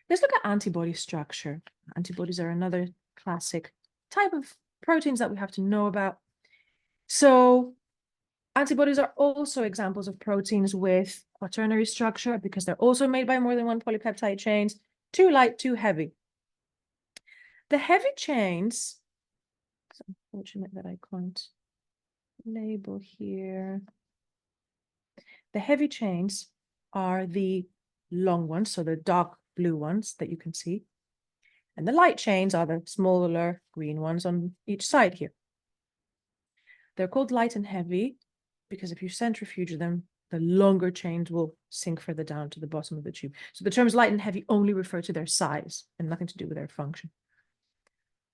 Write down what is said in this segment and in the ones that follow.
Let's look at antibody structure. Antibodies are another classic type of proteins that we have to know about. So antibodies are also examples of proteins with quaternary structure because they're also made by more than one polypeptide chains, too light, too heavy. The heavy chains, it's unfortunate that I can't label here. The heavy chains are the long ones, so the dark blue ones that you can see. And the light chains are the smaller green ones on each side here. They're called light and heavy because if you centrifuge them, the longer chains will sink further down to the bottom of the tube. So the terms light and heavy only refer to their size and nothing to do with their function.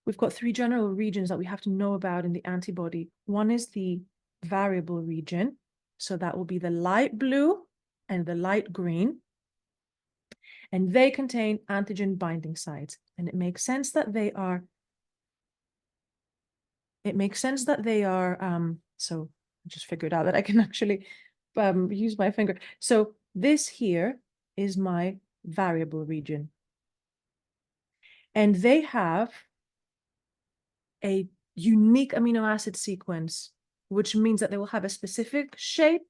We've got three general regions that we have to know about in the antibody. One is the variable region. So that will be the light blue and the light green. And they contain antigen binding sites. And it makes sense that they are, so I just figured out that I can actually use my finger. So this here is my variable region. And they have a unique amino acid sequence, which means that they will have a specific shape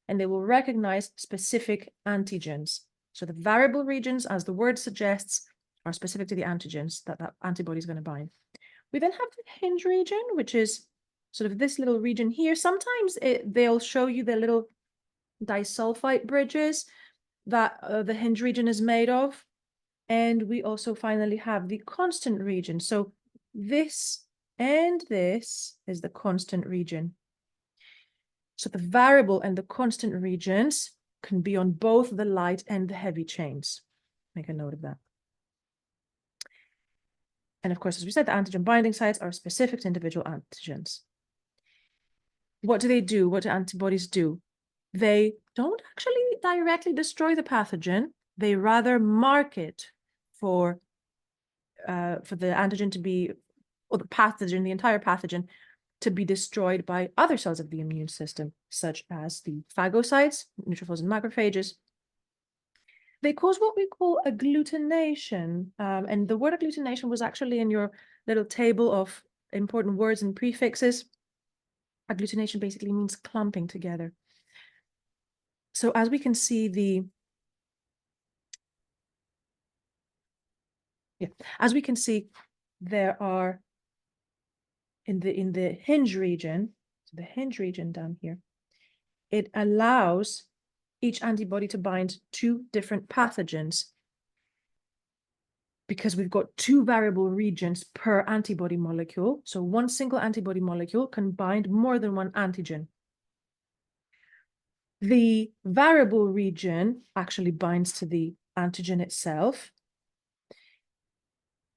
and they will recognize specific antigens. So the variable regions, as the word suggests, are specific to the antigens that that antibody is going to bind. We then have the hinge region, which is sort of this little region here. Sometimes they'll show you the little disulfide bridges that the hinge region is made of. And we also finally have the constant region. So this and this is the constant region. So the variable and the constant regions can be on both the light and the heavy chains. Make a note of that. And of course, as we said, the antigen binding sites are specific to individual antigens. What do they do? What do antibodies do? They don't actually directly destroy the pathogen. They rather mark it for the antigen to be, or the pathogen, the entire pathogen, to be destroyed by other cells of the immune system, such as the phagocytes, neutrophils and macrophages. They cause what we call agglutination. And the word agglutination was actually in your little table of important words and prefixes. Agglutination basically means clumping together. So as we can see there are in the hinge region, so the hinge region down here, it allows each antibody to bind two different pathogens because we've got two variable regions per antibody molecule. So one single antibody molecule can bind more than one antigen. The variable region actually binds to the antigen itself.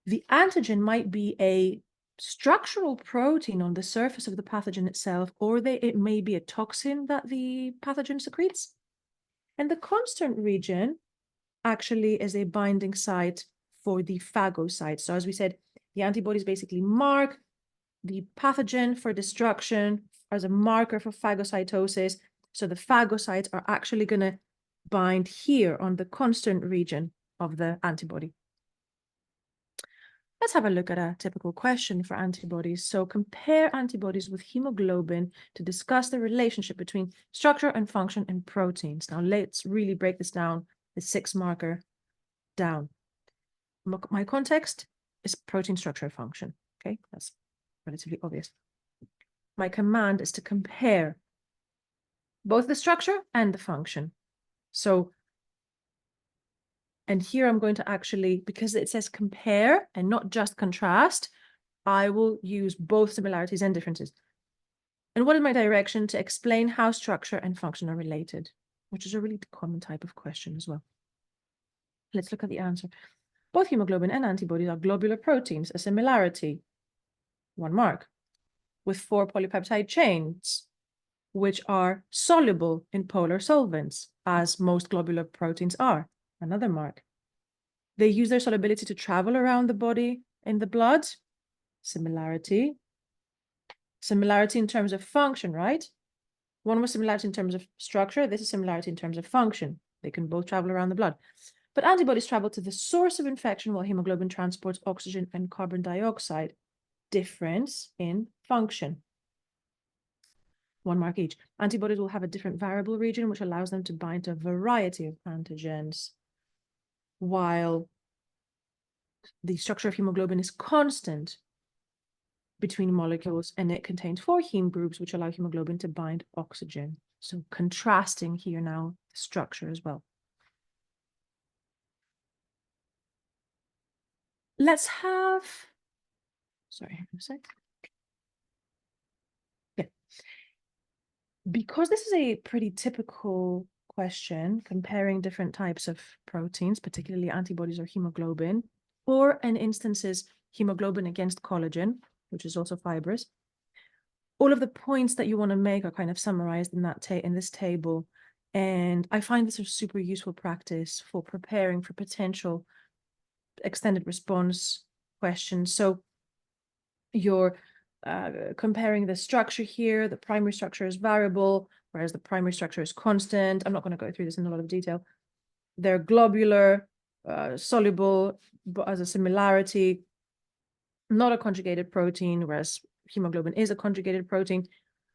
The antigen might be a structural protein on the surface of the pathogen itself, or it may be a toxin that the pathogen secretes. And the constant region actually is a binding site for the phagocyte. So as we said, the antibodies basically mark the pathogen for destruction as a marker for phagocytosis. So the phagocytes are actually going to bind here on the constant region of the antibody. Let's have a look at a typical question for antibodies. So compare antibodies with hemoglobin to discuss the relationship between structure and function in proteins. Now let's really break this down, the 6-marker down. My context is protein structure function. Okay, that's relatively obvious. My command is to compare both the structure and the function. So, and here I'm going to actually, because it says compare and not just contrast, I will use both similarities and differences. And what is my direction? To explain how structure and function are related, which is a really common type of question as well. Let's look at the answer. Both hemoglobin and antibodies are globular proteins, a similarity, 1 mark, with 4 polypeptide chains, which are soluble in polar solvents, as most globular proteins are, another mark. They use their solubility to travel around the body in the blood, similarity. Similarity in terms of function, right? One was similarity in terms of structure, this is similarity in terms of function. They can both travel around the blood. But antibodies travel to the source of infection while hemoglobin transports oxygen and carbon dioxide. Difference in function. 1 mark each. Antibodies will have a different variable region, which allows them to bind to a variety of antigens, while the structure of hemoglobin is constant between molecules, and it contains 4 heme groups, which allow hemoglobin to bind oxygen. So contrasting here now the structure as well. Let's have, sorry, a sec. Okay. Because this is a pretty typical question, comparing different types of proteins, particularly antibodies or hemoglobin, or in instances, hemoglobin against collagen, which is also fibrous. All of the points that you want to make are kind of summarized in that in this table. And I find this a super useful practice for preparing for potential extended response questions. So you're comparing the structure here. The primary structure is variable, whereas the primary structure is constant. I'm not going to go through this in a lot of detail. They're globular, soluble, but as a similarity, not a conjugated protein, whereas hemoglobin is a conjugated protein.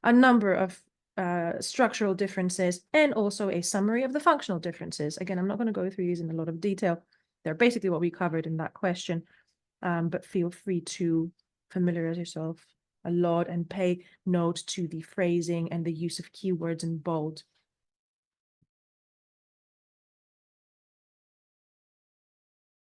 A number of structural differences, and also a summary of the functional differences. Again, I'm not going to go through these in a lot of detail. They're basically what we covered in that question, but feel free to familiarize yourself a lot and pay note to the phrasing and the use of keywords in bold.